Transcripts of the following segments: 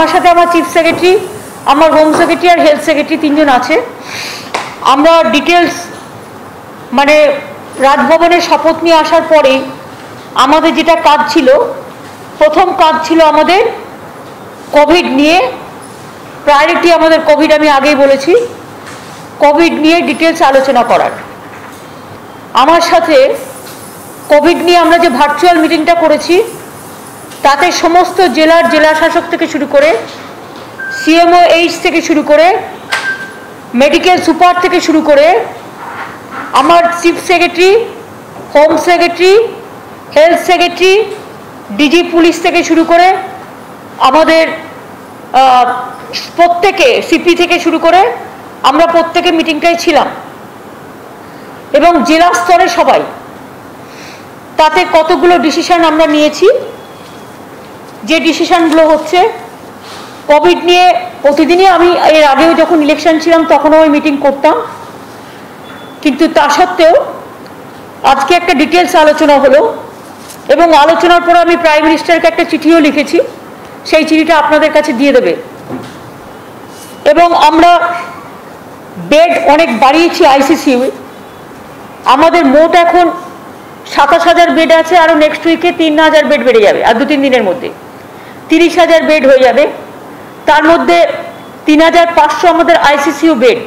আমার সাথে আমার চিফ সেক্রেটারি, আমার হোম সেক্রেটারি আর হেলথ সেক্রেটারি তিনজন আছে। আমরা ডিটেলস মানে রাজভবনের শপথ নিয়ে আসার পরে আমাদের যেটা কাজ ছিল, প্রথম কাজ ছিল আমাদের কোভিড নিয়ে প্রায়োরিটি, আমাদের কোভিড আমি আগেই বলেছি, কোভিড নিয়ে ডিটেলস আলোচনা করার। আমার সাথে কোভিড নিয়ে আমরা যে ভার্চুয়াল মিটিংটা করেছি তাতে সমস্ত জেলা শাসক থেকে শুরু করে CMOH থেকে শুরু করে মেডিকেল সুপার থেকে শুরু করে আমার chief secretary, home secretary, health secretary, DG police থেকে শুরু করে আমাদের প্রত্যেকে সিপি থেকে শুরু করে আমরা প্রত্যেকে মিটিংটাই ছিলাম এবং জেলা স্তরে সবাই। তাতে কতগুলো ডিসিশন আমরা নিয়েছি। যে ডিসিশনগুলো হচ্ছে কোভিড নিয়ে প্রতিদিনই, আমি এর আগেও যখন ইলেকশন ছিলাম তখনও ওই মিটিং করতাম, কিন্তু তা সত্ত্বেও আজকে একটা ডিটেলস আলোচনা হলো এবং আলোচনার পরে আমি প্রাইম মিনিস্টারকে একটা চিঠিও লিখেছি, সেই চিঠিটা আপনাদের কাছে দিয়ে দেবে। এবং আমরা বেড অনেক বাড়িয়েছি ICCU। আমাদের মোট এখন 27,000 বেড আছে, আরও নেক্সট উইকে 3,000 বেড বেড়ে যাবে, আর 2-3 দিনের মধ্যে 30,000 বেড হয়ে যাবে। তার মধ্যে 3,500 আমাদের ICCU বেড।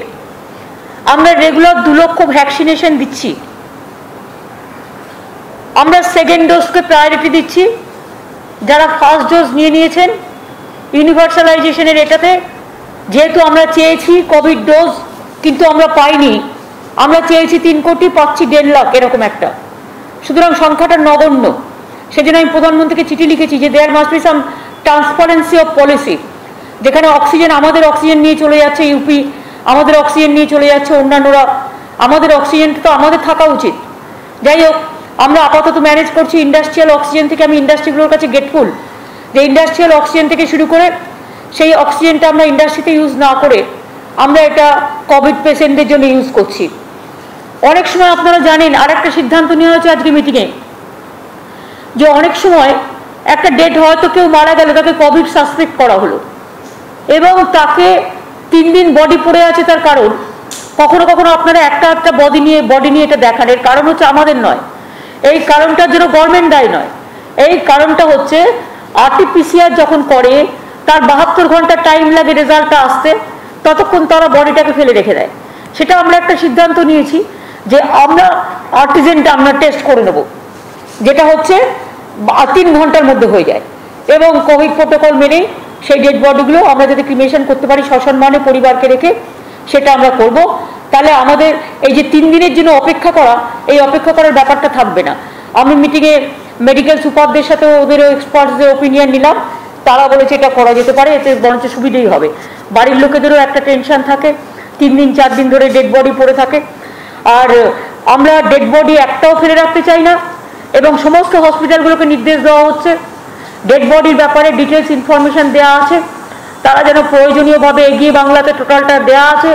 আমরা রেগুলার 2 লক্ষ ভ্যাকসিনেশন দিচ্ছি। আমরা সেকেন্ড ডোজকে প্রায়োরিটি দিচ্ছি। যারা ফার্স্ট ডোজ নিয়েছেন ইউনিভার্সালাইজেশনের এটাতে, যেহেতু আমরা চেয়েছি কোভিড ডোজ কিন্তু আমরা পাইনি, আমরা চেয়েছি 3 কোটি, পাচ্ছি 1.5 লাখ এরকম একটা, সুতরাং সংখ্যাটা নগণ্য। সেজন্য আমি প্রধানমন্ত্রীকে চিঠি লিখেছি যে there must be some transparency of policy, যেখানে অক্সিজেন আমাদের অক্সিজেন নিয়ে চলে যাচ্ছে ইউপি, আমাদের অক্সিজেন নিয়ে চলে যাচ্ছে অন্যান্যরা, আমাদের অক্সিজেনটা তো আমাদের থাকা উচিত। যাই হোক, আমরা আপাতত ম্যানেজ করছি ইন্ডাস্ট্রিয়াল অক্সিজেন থেকে। আমি ইন্ডাস্ট্রিগুলোর কাছে গেটফুল যে ইন্ডাস্ট্রিয়াল অক্সিজেন থেকে শুরু করে সেই অক্সিজেনটা আমরা ইন্ডাস্ট্রিতে ইউজ না করে আমরা এটা কোভিড পেশেন্টদের জন্য ইউজ করছি। অনেক সময় আপনারা জানেন আরেকটা সিদ্ধান্ত নেওয়া হয়েছে আজকে মিটিংয়ে, যে অনেক সময় একটা ডেট হয়তো কেউ মারা গেল, তাকে কোভিড সাসপেক্ট করা হলো এবং তাকে 3 দিন বডি পড়ে আছে। তার কারণ কখনো কখনো আপনারা একটা বডি নিয়ে এটা দেখান, এর কারণ হচ্ছে আমাদের নয়, এই কারণটার জন্য গভর্নমেন্ট দায়ী নয়। এই কারণটা হচ্ছে RT-PCR যখন করে তার 72 ঘন্টা টাইম লাগে রেজাল্টটা আসতে, ততক্ষণ তারা বডিটাকে ফেলে রেখে দেয়। সেটা আমরা একটা সিদ্ধান্ত নিয়েছি যে আমরা অ্যান্টিজেনটা আমরা টেস্ট করে নেব, যেটা হচ্ছে 3 ঘন্টার মধ্যে হয়ে যায়, এবং কোভিড প্রোটোকল মেনে সেই ডেড বডিগুলো আমরা যদি ক্রিমেশন করতে পারি সসম্মানে পরিবারকে রেখে, সেটা আমরা করব। তাহলে আমাদের এই যে 3 দিনের জন্য অপেক্ষা করা, এই অপেক্ষা করার ব্যাপারটা থাকবে না। আমি মিটিংয়ে মেডিকেল সুপারদের সাথে ওদেরও এক্সপার্টসদের ওপিনিয়ন নিলাম, তারা বলেছে এটা করা যেতে পারে, এতে বরঞ্চ সুবিধেই হবে। বাড়ির লোকেদেরও একটা টেনশন থাকে, 3 দিন 4 দিন ধরে ডেড বডি পড়ে থাকে। আর আমরা ডেড বডি একটাও ফেলে রাখতে চাই না, এবং সমস্ত হসপিটালগুলোকে নির্দেশ দেওয়া হচ্ছে ডেড বডির ব্যাপারে ডিটেলস ইনফরমেশন দেওয়া আছে, তারা যেন প্রয়োজনীয়ভাবে এগিয়ে বাংলাতে টোটালটা দেওয়া আছে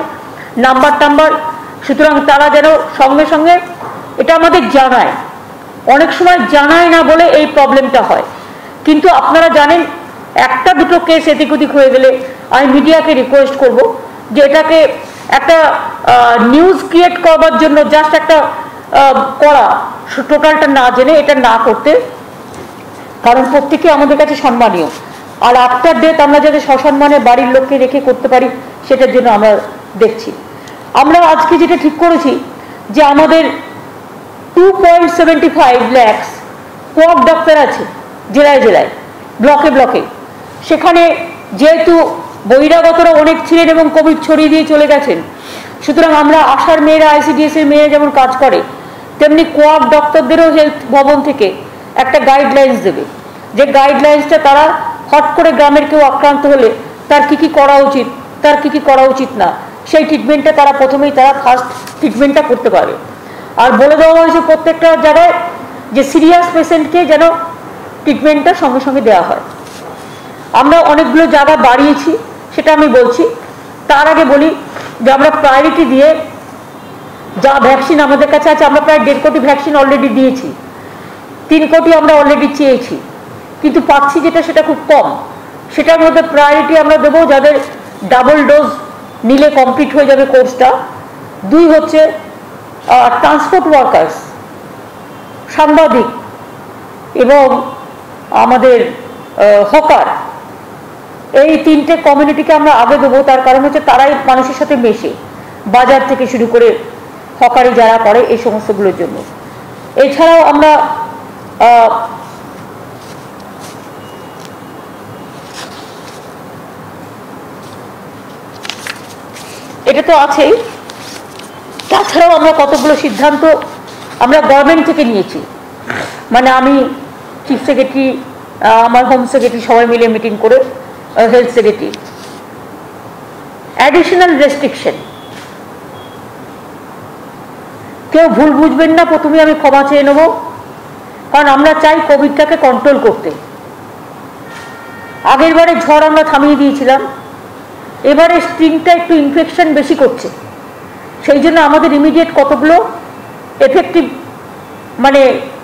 নাম্বার, সুতরাং তারা যেন সঙ্গে সঙ্গে এটা আমাদের জানায়। অনেক সময় জানায় না বলে এই প্রবলেমটা হয়। কিন্তু আপনারা জানেন 1-2 কেস এদিক ওদিক হয়ে গেলে আমি মিডিয়াকে রিকোয়েস্ট করব যে এটাকে একটা নিউজ ক্রিয়েট করবার জন্য জাস্ট একটা করা, টোটালটা না জেনে এটা না করতে, কারণ প্রত্যেকে আমাদের কাছে সম্মানীয়। আর আফটার ডেথ আমরা যাতে সসম্মানে বাড়ির লোককে রেখে করতে পারি সেটার জন্য আমরা দেখছি। আমরা আজকে যেটা ঠিক করেছি যে আমাদের 2.75 লাখ কোয়াক ডাক্তার আছে জেলায় জেলায়, ব্লকে, সেখানে যেহেতু বহিরাগতরা অনেক ছিলেন এবং কোভিড ছড়িয়ে দিয়ে চলে গেছেন, সুতরাং আমরা আশার মেয়েরা, ICDS এর মেয়েরা যেমন কাজ করে, তেমনি কোয়াক ডক্টরদেরও হেলথ ভবন থেকে একটা গাইডলাইন্স দেবে, যে গাইডলাইন্সটা তারা হট করে গ্রামের কেউ আক্রান্ত হলে তার কি করা উচিত, তার কি করা উচিত না, সেই ট্রিটমেন্টটা তারা প্রথমেই ফার্স্ট ট্রিটমেন্টটা করতে পারে। আর বলে দেওয়া হয়েছে প্রত্যেকটা জায়গায় যে সিরিয়াস পেশেন্টকে যেন ট্রিটমেন্টটা সঙ্গে সঙ্গে দেওয়া হয়। আমরা অনেকগুলো জায়গা বাড়িয়েছি, সেটা আমি বলছি। তার আগে বলি যে আমরা প্রায়োরিটি দিয়ে যা ভ্যাকসিন আমাদের কাছে আছে, আমরা প্রায় 1.5 কোটি ভ্যাকসিন অলরেডি দিয়েছি, 3 কোটি আমরা অলরেডি চেয়েছি, কিন্তু পাচ্ছি যেটা সেটা খুব কম। সেটার মধ্যে প্রায়োরিটি আমরা দেবো যাদের ডাবল ডোজ নিলে কমপ্লিট হয়ে যাবে কোর্সটা। 2 হচ্ছে ট্রান্সপোর্ট ওয়ার্কার্স, সাংবাদিক এবং আমাদের হকার, এই 3টে কমিউনিটিকে আমরা আগে দেবো। তার কারণ হচ্ছে তারাই মানুষের সাথে মেশে, বাজার থেকে শুরু করে হকারি যারা করে এই সমস্তগুলোর জন্য। এছাড়াও আমরা এটা তো আছেই, তাছাড়াও আমরা কতগুলো সিদ্ধান্ত আমরা গভর্নমেন্ট থেকে নিয়েছি। মানে আমি চিফ সেক্রেটারি, আমার হোম সেক্রেটারি সবাই মিলে মিটিং করে, হেলথ সেক্রেটারি, অ্যাডিশনাল রেস্ট্রিকশন। কেউ ভুল বুঝবেন না, প্রথমে আমি ক্ষমা চেয়ে নেব, কারণ আমরা চাই কোভিডটাকে কন্ট্রোল করতে। আগের বারে ঝড় আমরা থামিয়ে দিয়েছিলাম, এবারে স্ট্রিংটা একটু ইনফেকশন বেশি করছে, সেই জন্য আমাদের ইমিডিয়েট কতগুলো এফেক্টিভ মানে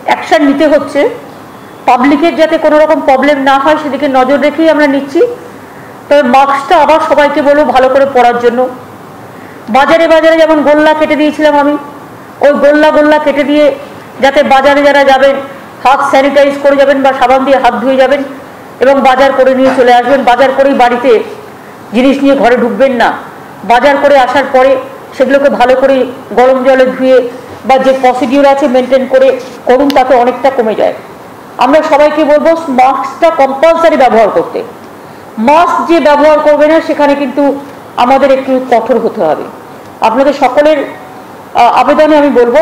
অ্যাকশন নিতে হচ্ছে। পাবলিকের যাতে কোনো রকম প্রবলেম না হয় সেদিকে নজর রেখেই আমরা নিচ্ছি। তবে মাস্কটা আবার সবাইকে বলবো ভালো করে পরার জন্য। বাজারে বাজারে যেমন গোল্লা কেটে দিয়েছিলাম আমি, ওই গোল্লা কেটে দিয়ে যাতে বাজারে যারা যাবেন হাত স্যানিটাইজ করে যাবেন বা সাবান দিয়ে হাত ধুয়ে যাবেন এবং বাজার করে নিয়ে চলে আসবেন। বাজার করেই বাড়িতে জিনিস নিয়ে ঘরে ঢুকবেন না, বাজার করে আসার পরে সেগুলোকে ভালো করে গরম জলে ধুয়ে বা যে প্রসিডিউর আছে মেনটেন করে করুন, তাতে অনেকটা কমে যায়। আমরা সবাইকে বলবো মাস্কটা কম্পালসারি ব্যবহার করতে। মাস্ক যে ব্যবহার করবে না সেখানে কিন্তু আমাদের একটু কঠোর হতে হবে। আপনাদের সকলের আবেদনে আমি বলবো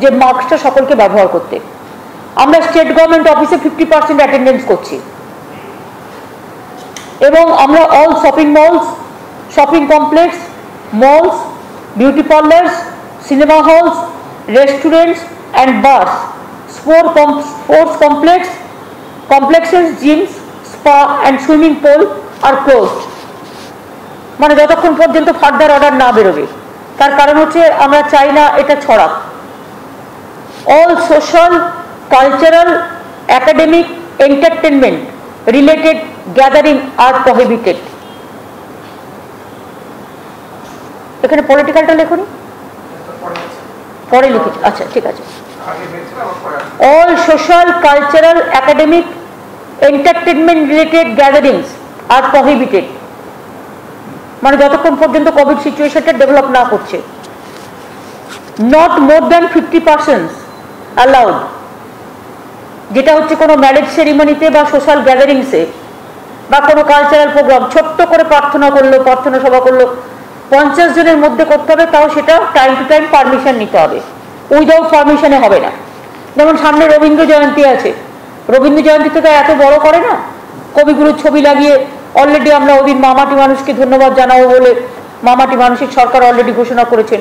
যে মাস্কটা সকলকে ব্যবহার করতে। আমরা স্টেট গভর্নমেন্ট অফিসে 50% অ্যাটেন্ডেন্স করছি এবং আমরা all shopping malls, shopping complex, malls, beauty parlours, cinema halls, restaurants and bars, sports complexes, gyms, spa and swimming pool are closed। মানে যতক্ষণ পর্যন্ত ফার্দার অর্ডার না বেরোবে। তার কারণ হচ্ছে আমরা চাই না এটা ছড়াক। All social, cultural, academic, entertainment related gathering are prohibited. এখানে পলিটিক্যালটা লেখুন, পরে লিখেছি, আচ্ছা ঠিক আছে। All social, cultural, academic, entertainment related gatherings are prohibited. মানে যতক্ষণ পর্যন্ত কোভিড সিচুয়েশনটা ডেভেলপ না করছে। নট মোর দ্যান 50% অ্যালাউড, যেটা হচ্ছে কোনো ম্যারেজ সেরিমনিতে বা সোশ্যাল গ্যাদারিংসে বা কোনো কালচারাল প্রোগ্রাম, ছোট্ট করে প্রার্থনা করলো, প্রার্থনা সভা করলো, 50 জনের মধ্যে করতে হবে, তাও সেটা টাইম টু টাইম পারমিশন নিতে হবে। উইদাউট পারমিশনে হবে না। যেমন সামনে রবীন্দ্র জয়ন্তী আছে, রবীন্দ্র জয়ন্তীতে তো এত বড় করে না, কবিগুলোর ছবি লাগিয়ে অলরেডি আমরা ওদিন মামাটি মানুষকে ধন্যবাদ জানাবো বলে মামাটি মানসিক সরকার অলরেডি ঘোষণা করেছেন।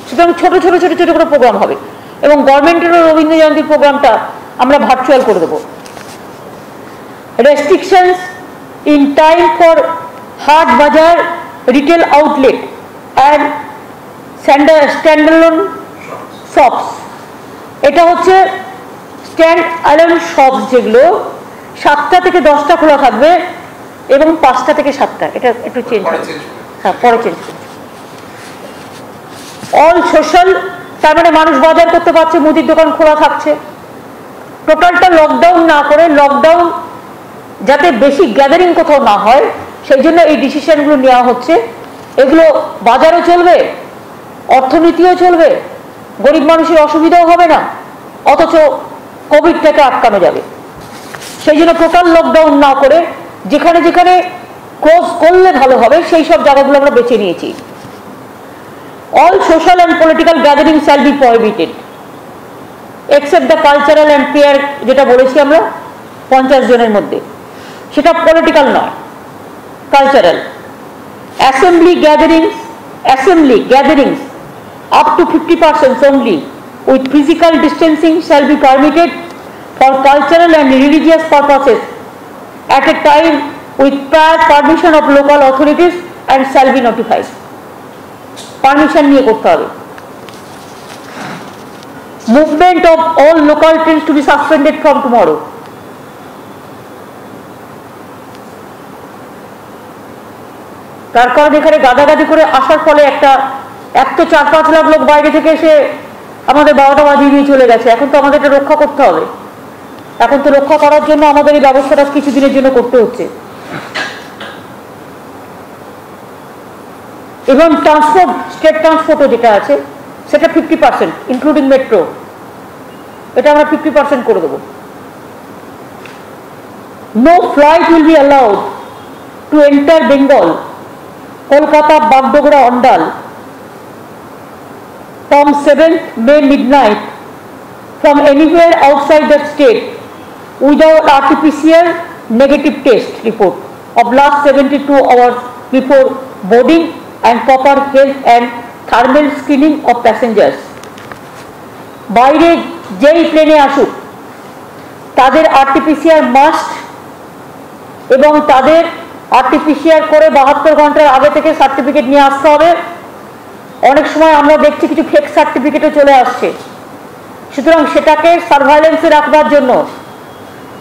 সুতরাং ছোট ছোট ছোট ছোট করে প্রোগ্রাম হবে এবং গভর্নমেন্টেরও রবীন্দ্র জয়ন্তীর প্রোগ্রামটা আমরা ভার্চুয়াল করে দেবো। রেস্ট্রিকশনস ইন টাইম ফর হাট বাজার, retail outlet and standalone shops. এটা হচ্ছে স্ট্যান্ড অ্যালোন শপস, যেগুলো 7টা থেকে 10টা খোলা থাকবে এবং 5টা থেকে 7টা। এটা একটু চেঞ্জ হবে, হ্যাঁ পরে চেঞ্জ করবে। অল সোশ্যাল, তার মানে মানুষ বাজার করতে পারছে, মুদির দোকান খোলা থাকছে। টোটালটা লকডাউন না করে, লকডাউন যাতে বেশি গ্যাদারিং কোথাও না হয় সেই জন্য এই ডিসিশনগুলো নেওয়া হচ্ছে। এগুলো বাজারও চলবে, অর্থনীতিও চলবে, গরিব মানুষের অসুবিধাও হবে না, অথচ কোভিড থেকে আটকানো যাবে। সেই জন্য টোটাল লকডাউন না করে যেখানে যেখানে ক্লোজ করলে ভালো হবে সেই সব জায়গাগুলো আমরা বেছে নিয়েছি। All social and political gathering shall be prohibited except the cultural and prayer, যেটা বলেছি আমরা 50 জনের মধ্যে, সেটা পলিটিক্যাল নয়, cultural. Assembly gatherings up to 50% only with physical distancing shall be permitted for cultural and religious purposes at a time with prior permission of local authorities and shall be notified। Permission নিয়ে করতে হবে। Movement of all local trains to be suspended from tomorrow। তার কারণ এখানে গাদাগাদি করে আসার ফলে এক তো 4-5 লাখ লোক বাইরে থেকে এসে আমাদের 12টা বাজিয়ে দিয়ে চলে গেছে। এখন তো আমাদের এটা রক্ষা করতে হবে। এখন তো রক্ষা করার জন্য আমাদের এই ব্যবস্থাটা কিছুদিনের জন্য করতে হচ্ছে। এবং ট্রান্সপোর্ট, স্টেট ট্রান্সপোর্টও যেটা আছে সেটা 50%, ইনক্লুডিং মেট্রো, এটা আমরা 50% করে দেবো। No flight will be allowed to enter Bengal, Kolkata, Bagdogra, Ondal from 7th May midnight from anywhere outside the state without RT-PCR negative test report of last 72 hours before boarding and proper health and thermal screening of passengers. বাইরে যেই প্লেনে আসুক তাদের RT-PCR must এবং তাদের RT-PCR করে 72 ঘন্টার আগে থেকে সার্টিফিকেট নিয়ে আসতে হবে। অনেক সময় আমরা দেখছি কিছু ফেক সার্টিফিকেটও চলে আসছে, সুতরাং সেটাকে সার্ভাইলেন্সে রাখবার জন্য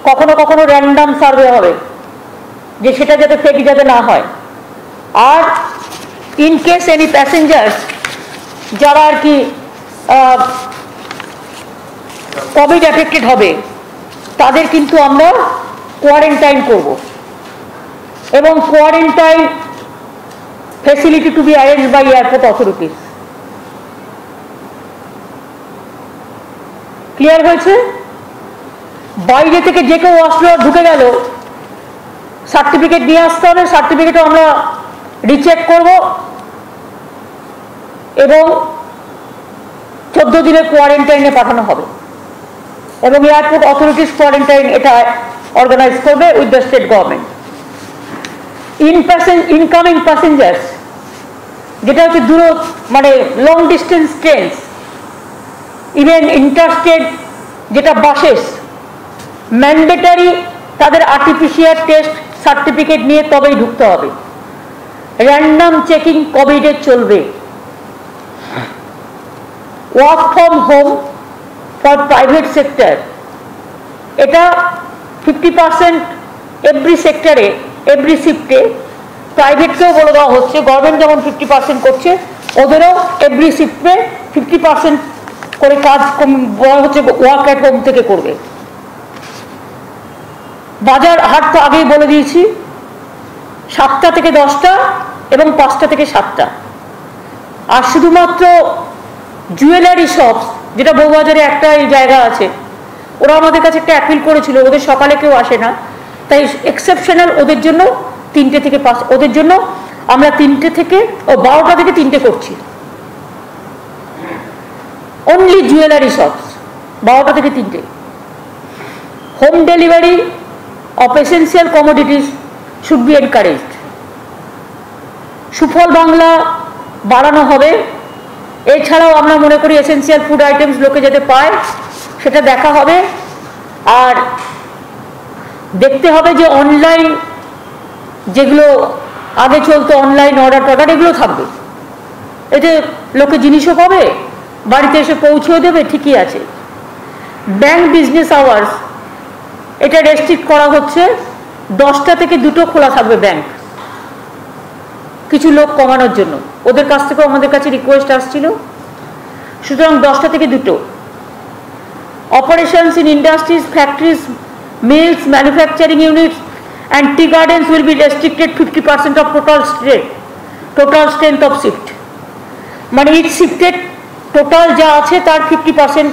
কখনো কখনো র্যান্ডাম সার্ভে হবে, যে সেটা যাতে ফেক যাতে না হয়। আর ইন কেস এনি প্যাসেঞ্জার্স যারা আর কি কোভিড এফেক্টেড হবে তাদের কিন্তু আমরা কোয়ারেন্টাইন করব, এবং quarantine facility to be arranged by airport authorities. Clear হয়েছে? বাইরে থেকে যে কেউ আসলো, ঢুকে গেল, সার্টিফিকেট নিয়ে আসতে হবে, সার্টিফিকেটও আমরা রিচেক করব এবং 14 দিনের কোয়ারেন্টাইনে পাঠানো হবে, এবং এয়ারপোর্ট অথরিটিস কোয়ারেন্টাইন এটা অর্গানাইজ করবে with the state government. Incoming passengers যেটা হচ্ছে মানে long distance trains, even interstate যেটা বাসেস, ম্যান্ডেটারি তাদের RT-PCR টেস্ট সার্টিফিকেট নিয়ে তবেই ঢুকতে হবে। র্যান্ডাম চেকিং কোভিডে চলবে। Work from home for private sector, এটা 50% এভরি সেক্টরে, এভরি শিফটে। প্রাইভেটকেও বলে দেওয়া হচ্ছে, গভর্নমেন্ট যেমন 50% করছে, ওদেরও এভরি শিফটে 50% করে কাজ বলা হচ্ছে ওয়ার্ক অ্যাট হোম থেকে করবে। বাজার হাট তো আগেই বলে দিয়েছি, 7টা থেকে 10টা এবং 5টা থেকে 7টা। আর শুধুমাত্র জুয়েলারি শপস, যেটা বউবাজারে একটা জায়গা আছে, ওরা আমাদের কাছে একটা অ্যাপিল করেছিল, ওদের সকালে কেউ আসে না, তাই এক্সেপশনাল ওদের জন্য 3টে থেকে 5, ওদের জন্য আমরা 3টে থেকে 12টা থেকে 3টে করছি। অনলি জুয়েলারি শপস 12টা থেকে 3টে। Home delivery of essential commodities should be encouraged. সুফল বাংলা বাড়ানো হবে। এছাড়াও আমরা মনে করি এসেন্সিয়াল ফুড আইটেমস লোকে যাতে পায় সেটা দেখা হবে। আর দেখতে হবে যে অনলাইন যেগুলো আগে চলতো, অনলাইন অর্ডার এগুলো থাকবে, এতে লোকে জিনিসও পাবে, বাড়িতে এসে পৌঁছেও দেবে, ঠিকই আছে। ব্যাংক বিজনেস আওয়ার্স এটা রেস্ট্রিক্ট করা হচ্ছে, 10টা থেকে 2টো খোলা থাকবে ব্যাংক, কিছু লোক কমানোর জন্য। ওদের কাছ থেকেও আমাদের কাছে রিকোয়েস্ট আসছিল, সুতরাং 10টা থেকে 2টো। Operations in industries, factories, mills, manufacturing units and tea gardens will be restricted 50% of total strength of shift. মানে each shifted total যা আছে তার 50%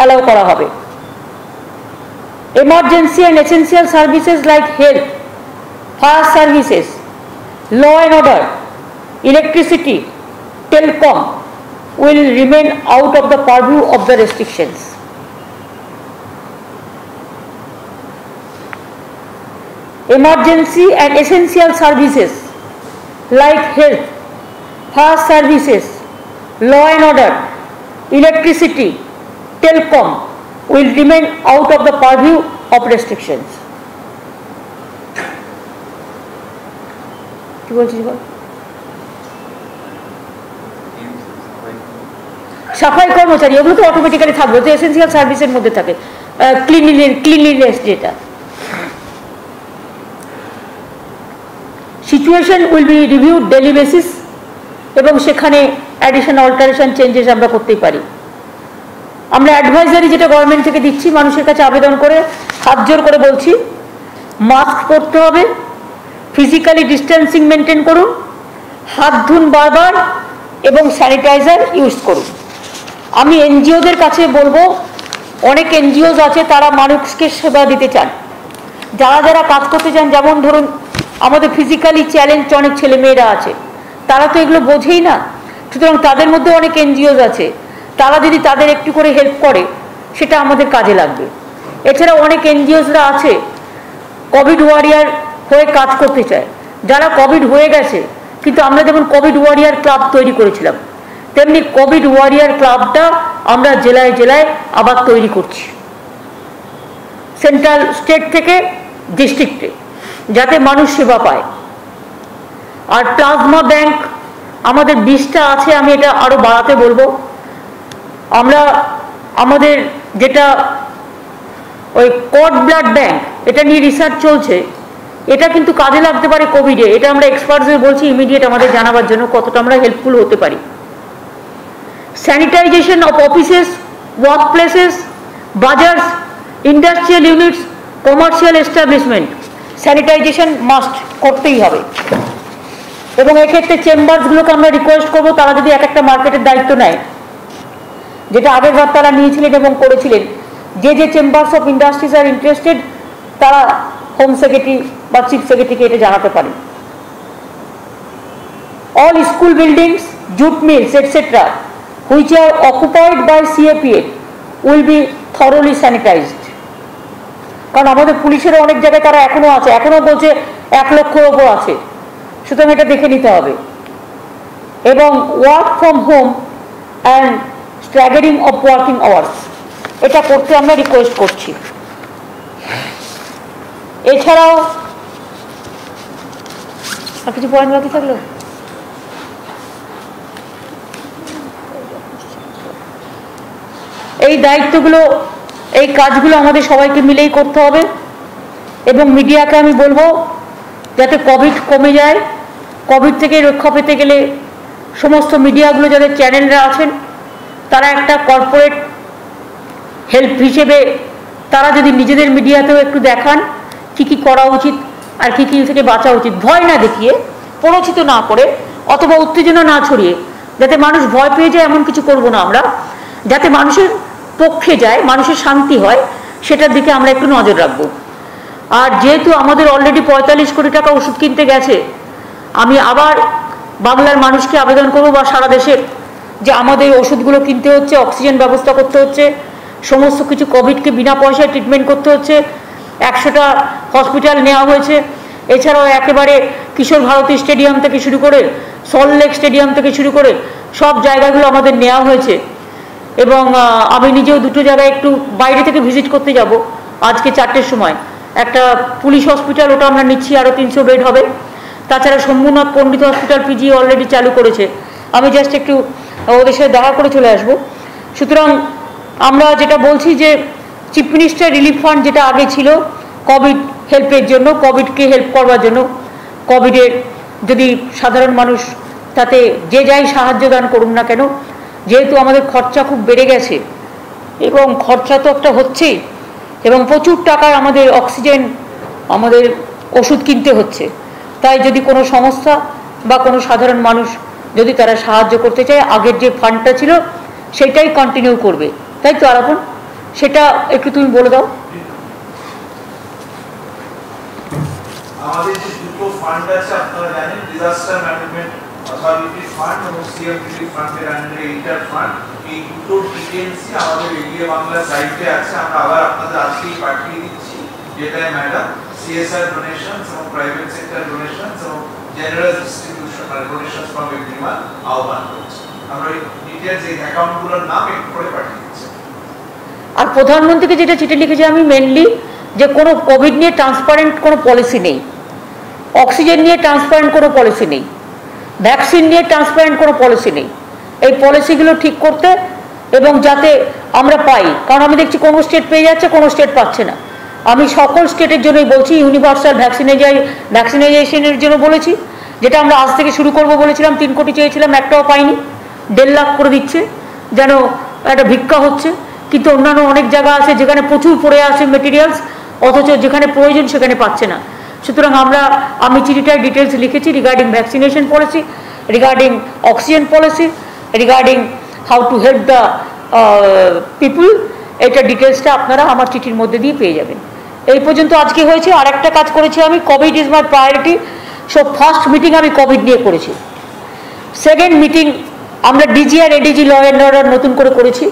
allow করা হবে। Emergency and essential services like health, fire services, law and order, electricity, telecom will remain out of the purview of the restrictions. Emergency and essential services like health, fire services, law and order, electricity, telecom will remain out of the purview of restrictions. কি বলছিস বল? সাফাই কর্মচারী ওগুলো তো automatically থাকবে, তো essential সার্ভিসের মধ্যে থাকে। ক্লিনলিনেস যেটা, situation will be reviewed daily basis এবং সেখানে অ্যাডিশন অল্টারেশন চেঞ্জেস আমরা করতেই পারি। আমরা অ্যাডভাইজারি যেটা গভর্নমেন্ট থেকে দিচ্ছি, মানুষের কাছে আবেদন করে হাত জোর করে বলছি, মাস্ক পরতে হবে, ফিজিক্যালি ডিস্টেন্সিং মেনটেন করুন, হাত ধুন বারবার এবং স্যানিটাইজার ইউজ করুন। আমি এনজিওদের কাছে বলবো, অনেক এনজিওস আছে তারা মানুষকে সেবা দিতে চান, যারা যারা কাজ করতে চান, যেমন ধরুন আমাদের ফিজিক্যালি চ্যালেঞ্জ অনেক ছেলেমেয়েরা আছে, তারা তো এগুলো বোঝেই না, সুতরাং তাদের মধ্যে অনেক এনজিওস আছে, তারা যদি তাদের একটু করে হেল্প করে সেটা আমাদের কাজে লাগবে। এছাড়া অনেক এনজিওসরা আছে কোভিড ওয়ারিয়ার হয়ে কাজ করতে চায়, যারা কোভিড হয়ে গেছে, কিন্তু আমরা যেমন কোভিড ওয়ারিয়ার ক্লাব তৈরি করেছিলাম, তেমনি কোভিড ওয়ারিয়ার ক্লাবটা আমরা জেলায় জেলায় আবার তৈরি করছি, সেন্ট্রাল স্টেট থেকে ডিস্ট্রিক্টে, যাতে মানুষ সেবা পায়। আর প্লাজমা ব্যাংক আমাদের 20টা আছে, আমি এটা আরও বাড়াতে বলবো। আমরা আমাদের যেটা ওই কড ব্লাড ব্যাংক, এটা নিয়ে রিসার্চ চলছে, এটা কিন্তু কাজে লাগতে পারে কোভিডে। এটা আমরা এক্সপার্টসদের বলছি ইমিডিয়েট আমাদের জানাবার জন্য কতটা আমরা হেল্পফুল হতে পারি। Sanitisation of offices, work places, বাজার্স, industrial units, commercial establishment, sanitisation must করতেই হবে। এবং এক্ষেত্রে চেম্বারসগুলোকে আমরা রিকোয়েস্ট করবো, তারা যদি এক একটা মার্কেটের দায়িত্ব নেয়, যেটা আগের বার তারা নিয়েছিলেন এবং করেছিলেন, যে যে chambers of industries are interested তারা হোম সেক্রেটারি বা চিফ সেক্রেটারিকে এটা জানাতে পারেন। All school buildings, jute mills etcetera which are occupied by CAPF will be thoroughly sanitised. কারণ আমাদের পুলিশের অনেক জায়গায় তারা এখনো আছে, এখনো বলছে 1 লক্ষের ওপর আছে, সুতরাং এটা দেখে নিতে হবে। এবং work from home and staggering of working hours, এটা করতে আমরা রিকোয়েস্ট করছি। এছাড়াও আর কিছু পয়েন্ট বাকি থাকলো, এই দায়িত্বগুলো, এই কাজগুলো আমাদের সবাইকে মিলেই করতে হবে। এবং মিডিয়াকে আমি বলবো, যাতে কোভিড কমে যায়, কোভিড থেকে রক্ষা পেতে গেলে সমস্ত মিডিয়াগুলো, যাদের চ্যানেলরা আছেন, তারা একটা কর্পোরেট হেল্প হিসেবে তারা যদি নিজেদের মিডিয়াতেও একটু দেখান কী কী করা উচিত আর কী কী থেকে বাঁচা উচিত, ভয় না দেখিয়ে, প্ররোচিত না করে অথবা উত্তেজনা না ছড়িয়ে, যাতে মানুষ ভয় পেয়ে যায় এমন কিছু করব না আমরা, যাতে মানুষের পক্ষে যায়, মানুষের শান্তি হয়, সেটার দিকে আমরা একটু নজর রাখবো। আর যেহেতু আমাদের অলরেডি 45 কোটি টাকা ওষুধ কিনতে গেছে, আমি আবার বাংলার মানুষকে আবেদন করবো বা সারা দেশের, যে আমাদের ওষুধগুলো কিনতে হচ্ছে, অক্সিজেন ব্যবস্থা করতে হচ্ছে, সমস্ত কিছু কোভিডকে বিনা পয়সায় ট্রিটমেন্ট করতে হচ্ছে। 100টা হসপিটাল নেওয়া হয়েছে, এছাড়াও একেবারে কিশোর ভারতী স্টেডিয়াম থেকে শুরু করে সল্টলেক স্টেডিয়াম থেকে শুরু করে সব জায়গাগুলো আমাদের নেওয়া হয়েছে। এবং আমি নিজেও 2টো জায়গায় একটু বাইরে থেকে ভিজিট করতে যাব আজকে 4টের সময়। একটা পুলিশ হসপিটাল, ওটা আমরা নিচ্ছি, আরও 300 বেড হবে। তাছাড়া শম্ভুনাথ পণ্ডিত হসপিটাল পিজি অলরেডি চালু করেছে, আমি জাস্ট একটু ওদের সাথে দেখা করে চলে আসবো। সুতরাং আমরা যেটা বলছি যে চিফ মিনিস্টার রিলিফ ফান্ড যেটা আগে ছিল কোভিড হেল্পের জন্য, কোভিডকে হেল্প করবার জন্য, কোভিডের যদি সাধারণ মানুষ তাতে যে যাই সাহায্য দান করুন না কেন, যেহেতু আমাদের খরচা খুব বেড়ে গেছে এবং খরচা তো একটা হচ্ছেই, এবং প্রচুর টাকার আমাদের অক্সিজেন, আমাদের ওষুধ কিনতে হচ্ছে, তাই যদি কোনো সংস্থা বা কোনো সাধারণ মানুষ যদি তারা সাহায্য করতে চায়, আগের যে ফান্ডটা ছিল সেটাই কন্টিনিউ করবে, তাই তো? আর এখন সেটা একটু তুমি বলে দাও। আমাদের যে দুটো ফান্ড আছে আপনারা জানেন, ডিজাস্টার ম্যানেজমেন্ট অথরিটি ফান্ড এবং সিএম রিলিফ ফান্ডের আন্ডারে ইন্টার ফান্ড, এই দুটো ডিটেইলসই আমাদের এরিয়া বাংলা সাইটে আছে। আমরা আবার আপনাদের আজকেই পাঠিয়ে দিচ্ছি, যেটা ম্যাডাম সিএসআর ডোনেশনস এবং প্রাইভেট সেক্টর ডোনেশনস এবং জেনারেল ডিস্ট্রিবিউশন আর ডোনেশনস ফ্রম এভরিওয়ান আহ্বান করছি। আমরা এই ডিটেইলস, এই অ্যাকাউন্টগুলোর নাম একটু করে পাঠিয়ে দিচ্ছি। আর প্রধানমন্ত্রীকে যেটা চিঠি লিখেছি আমি মেনলি, যে কোনো কোভিড নিয়ে ট্রান্সপারেন্ট কোনো পলিসি নেই, অক্সিজেন নিয়ে ট্রান্সপারেন্ট কোনো পলিসি নেই, ভ্যাকসিন নিয়ে ট্রান্সপারেন্ট কোনো পলিসি নেই। এই পলিসিগুলো ঠিক করতে এবং যাতে আমরা পাই, কারণ আমি দেখছি কোনো স্টেট পেয়ে যাচ্ছে, কোনো স্টেট পাচ্ছে না। আমি সকল স্টেটের জন্যই বলছি, ইউনিভার্সাল ভ্যাকসিনাইজেশনের জন্য বলেছি, যেটা আমরা আজ থেকে শুরু করব বলেছিলাম, 3 কোটি চেয়েছিলাম, একটাও পাইনি, 1.5 লাখ করে দিচ্ছে, যেন একটা ভিক্ষা হচ্ছে। কিন্তু অন্যান্য অনেক জায়গা আছে যেখানে প্রচুর পড়ে আছে মেটেরিয়ালস, অথচ যেখানে প্রয়োজন সেখানে পাচ্ছে না। সুতরাং আমি চিঠিটায় ডিটেলস লিখেছি regarding vaccination policy, regarding oxygen policy, regarding how to help the people. এটা ডিটেলসটা আপনারা আমার চিঠির মধ্যে দিয়ে পেয়ে যাবেন। এই পর্যন্ত আজকে হয়েছে। আর একটা কাজ করেছি আমি, COVID is my priority. So first meeting আমি কোভিড নিয়ে করেছি। সেকেন্ড মিটিং আমরা ডিজি আর এডিজি ল অ্যান্ড অর্ডার নতুন করে করেছি,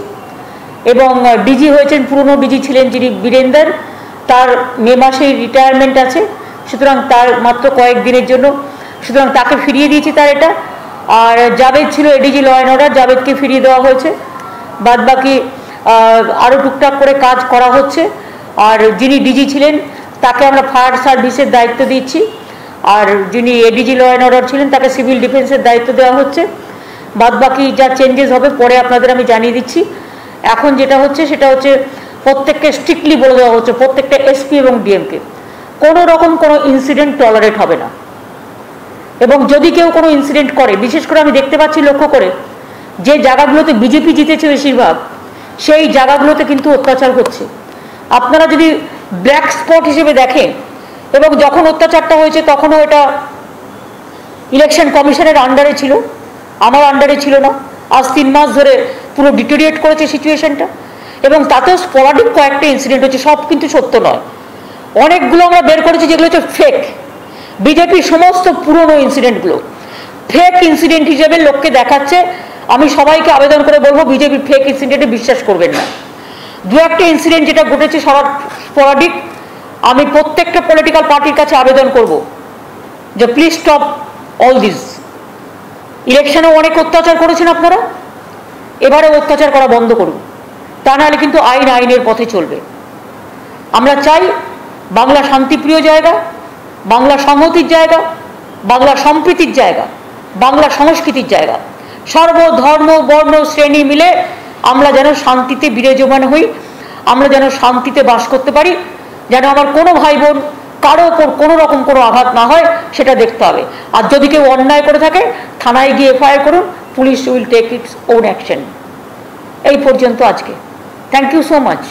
এবং ডিজি হয়েছেন, পুরনো ডিজি ছিলেন যিনি বীরেন্দর, তার মে মাসেই রিটায়ারমেন্ট আছে, সুতরাং তার মাত্র কয়েকদিনের জন্য, সুতরাং তাকে ফিরিয়ে দিয়েছি তার এটা। আর জাভেদ ছিল এডিজি ল অ্যান্ড অর্ডার, জাভেদকে ফিরিয়ে দেওয়া হয়েছে। বাদ বাকি আরও টুকটাক করে কাজ করা হচ্ছে। আর যিনি ডিজি ছিলেন তাকে আমরা ফায়ার সার্ভিসের দায়িত্ব দিচ্ছি, আর যিনি এডিজি ল অ্যান্ড অর্ডার ছিলেন তাকে সিভিল ডিফেন্সের দায়িত্ব দেওয়া হচ্ছে। বাদ বাকি যা চেঞ্জেস হবে পরে আপনাদের আমি জানিয়ে দিচ্ছি। এখন যেটা হচ্ছে সেটা হচ্ছে প্রত্যেককে স্ট্রিক্টলি বলে দেওয়া হচ্ছে, প্রত্যেকটা এসপি এবং ডিএমকে কোনো রকম কোনো ইনসিডেন্ট টলারেট হবে না। এবং যদি কেউ কোনো ইনসিডেন্ট করে, বিশেষ করে আমি দেখতে পাচ্ছি লক্ষ্য করে, যে জায়গাগুলোতে বিজেপি জিতেছে বেশিরভাগ, সেই জায়গাগুলোতে কিন্তু অত্যাচার হচ্ছে। আপনারা যদি ব্ল্যাক স্পট হিসেবে দেখেন, এবং যখন অত্যাচারটা হয়েছে তখনও এটা ইলেকশন কমিশনের আন্ডারে ছিল, আমার আন্ডারে ছিল না। আজ 3 মাস ধরে পুরো ডিটোরিয়েট করেছে সিচুয়েশনটা, এবং তাতেও স্পোরাডিক কয়েকটা ইনসিডেন্ট হচ্ছে, সব কিন্তু সত্য নয়। অনেকগুলো আমরা বের করেছি যেগুলো হচ্ছে ফেক। বিজেপির সমস্ত পুরনো ইনসিডেন্টগুলো ফেক ইনসিডেন্ট হিসেবে লোককে দেখাচ্ছে। আমি সবাইকে আবেদন করে বলবো বিজেপির ফেক ইনসিডেন্টে বিশ্বাস করবেন না। 2-1টা ইনসিডেন্ট যেটা ঘটেছে স্পোরাডিক, আমি প্রত্যেকটা পলিটিক্যাল পার্টির কাছে আবেদন করব যে প্লিজ স্টপ অল দিস। ইলেকশনেও অনেক অত্যাচার করেছেন আপনারা, এবারে অত্যাচার করা বন্ধ করুন, তা নাহলে কিন্তু আইনের পথে চলবে। আমরা চাই বাংলা শান্তিপ্রিয় জায়গা, বাংলা সংহতির জায়গা, বাংলা সম্প্রীতির জায়গা, বাংলা সংস্কৃতির জায়গা। সর্বধর্ম বর্ণ শ্রেণী মিলে আমরা যেন শান্তিতে বিরাজমান হই, আমরা যেন শান্তিতে বাস করতে পারি, যেন আমার কোনো ভাই বোন কারো ওপর কোনো রকম কোনো আঘাত না হয়, সেটা দেখতে হবে। আর যদি কেউ অন্যায় করে থাকে থানায় গিয়ে এফআইআর করুন, police will take its own action. এই পর্যন্ত আজকে। Thank you so much.